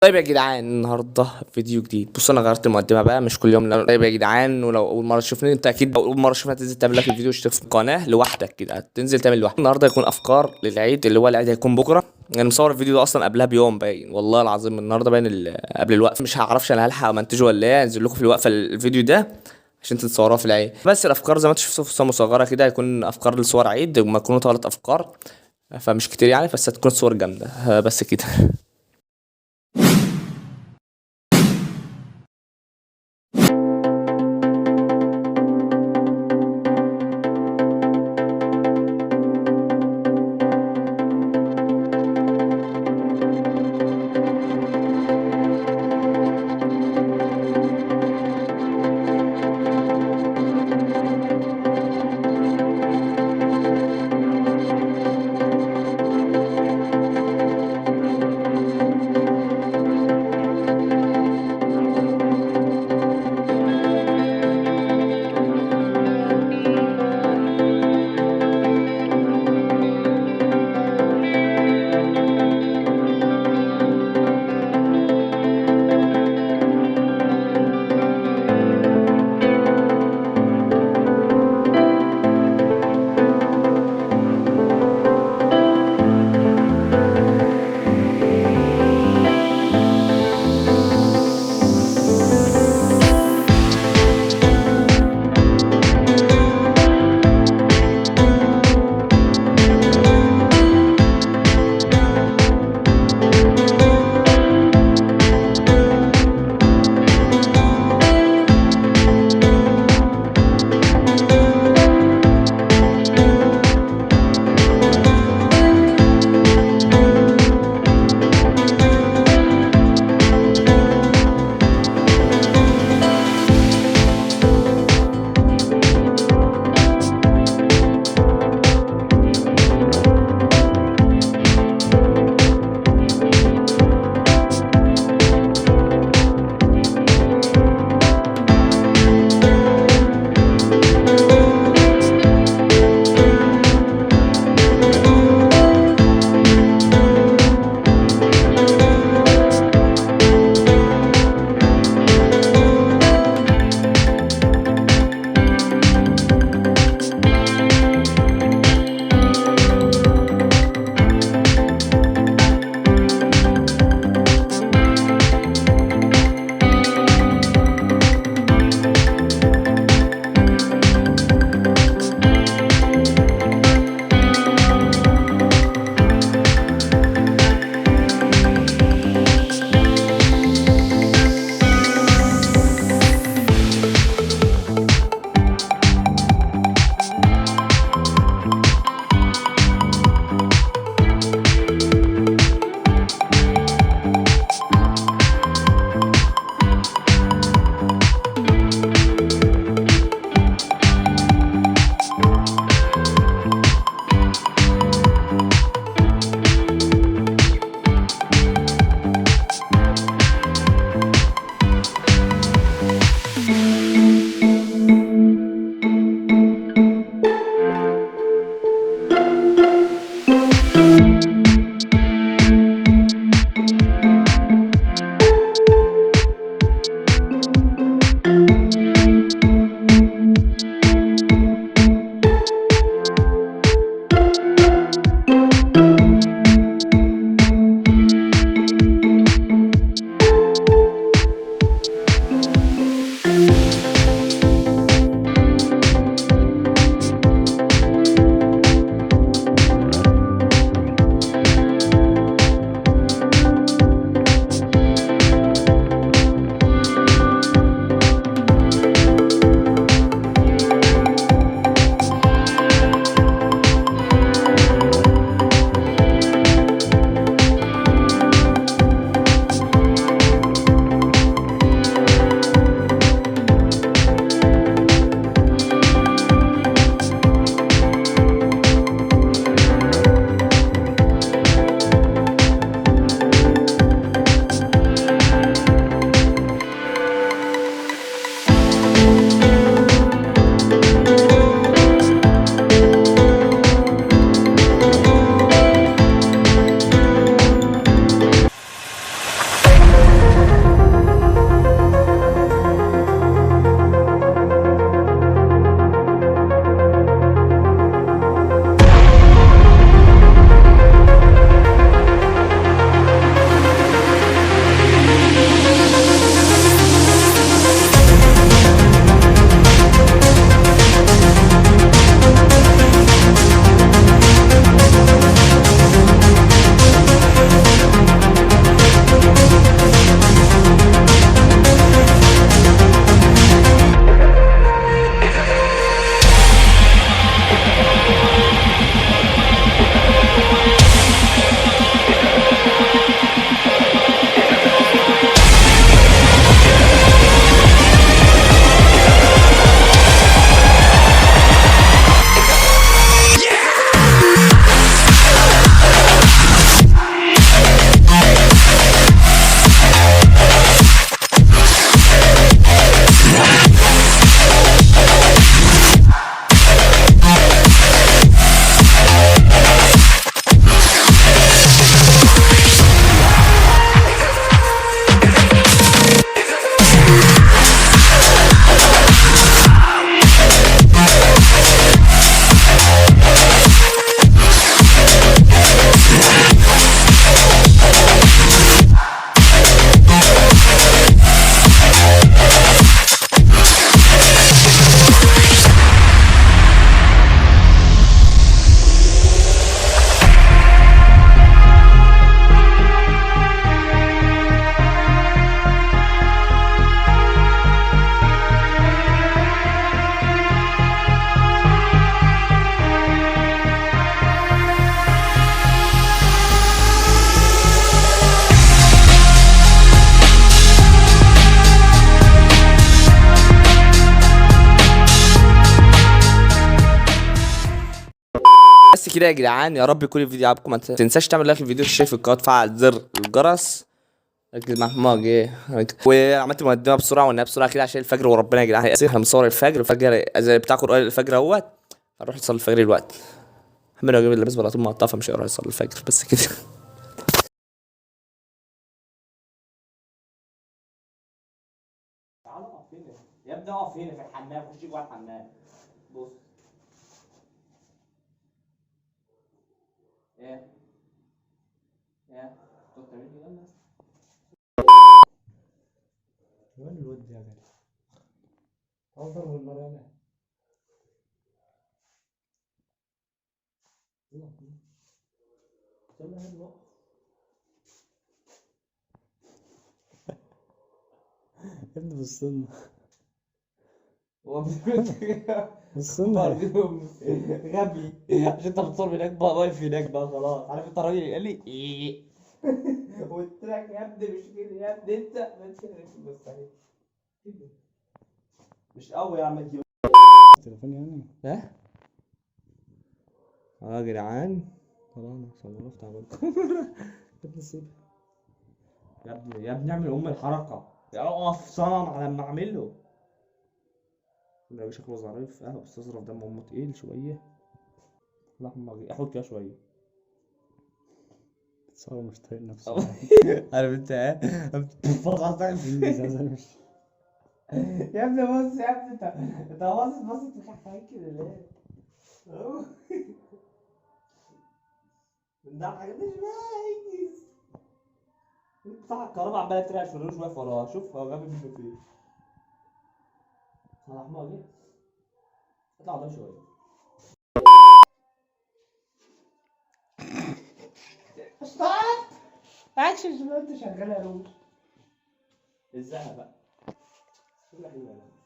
طيب يا جدعان، النهارده فيديو جديد. بص انا غيرت المقدمه بقى، مش كل يوم. طيب يا جدعان، ولو اول مره تشوفني انت اكيد اول مره تشوفني تنزل تعمل لك الفيديو، اشترك في القناه لوحدك كده، تنزل تعمل لوحدك. النهارده هيكون افكار للعيد، اللي هو العيد هيكون بكره. انا مصور الفيديو ده اصلا قبلها بيوم، باين والله العظيم النهارده باين قبل الوقفه. مش هعرفش انا هلحق امنتجه ولا ايه، انزل لكم في الوقفه الفيديو ده عشان تتصوروها في العيد. بس الافكار زي ما انتم شفتوا في صوره مصغره كده، هيكون افكار لصور عيد، وما يكونوا 3 افكار، فمش كتير يعني، بس هتكون صور جامده. بس كده. كده يا جدعان، يا رب يكون الفيديو عجبكم. ما تنساش تعمل لايك للفيديو، تشترك في القناه، تفعل زر الجرس. ركز مع ماجي. وعملت مقدمه بسرعه والنهايه بسرعه كده عشان الفجر، وربنا يا جدعان احنا بنصور الفجر زي بتاع قران الفجر اهوت. هنروح نصلي الفجر دلوقتي. محمد لو جايب اللبس بلا طول مقطعه فمش هيروح يصلي الفجر بس كده. تعال اقف هنا يا ابني، اقف هنا في الحمام، خش جوه الحمام. بص ايه ايه يلا. وين الود يا جدع؟ اوصل والنار يلا. يلا يلا يلا. يا ابني بصلنا هو بصلنا غبي عشان انت بتصور هناك بقى، واقف هناك بقى خلاص. عارف انت الراجل قال لي ايه؟ قلت لك يا ابني مش كده يا ابني، انت ما تفهمش بس اهي كده. مش قوي يا عم تجيب التليفون يعني. ها؟ اه يا جدعان طبعا صورت تعبت. يا ابني سيبها يا ابني اعمل الحركه، يا اقف صنم على ما اعمله. لا شكله ظريف بس اصرف دم امه تقيل شويه. لحمه احط كده شويه. تصور مش طايق نفسه. عارف انت ايه؟ يا ابني بص يا ابني، انت باصص مخحاك كده ليه؟ ده حاجات مش بايظ. بتاع الكهرباء عماله ترعش في الريش واقف وراها، شوف هو غبي منه فين. انا حمار ليه؟ اطلع قدام شويه. ستوب. اكشن زي ما انت شغال يا روش. ازاي بقى؟ كل حلوه.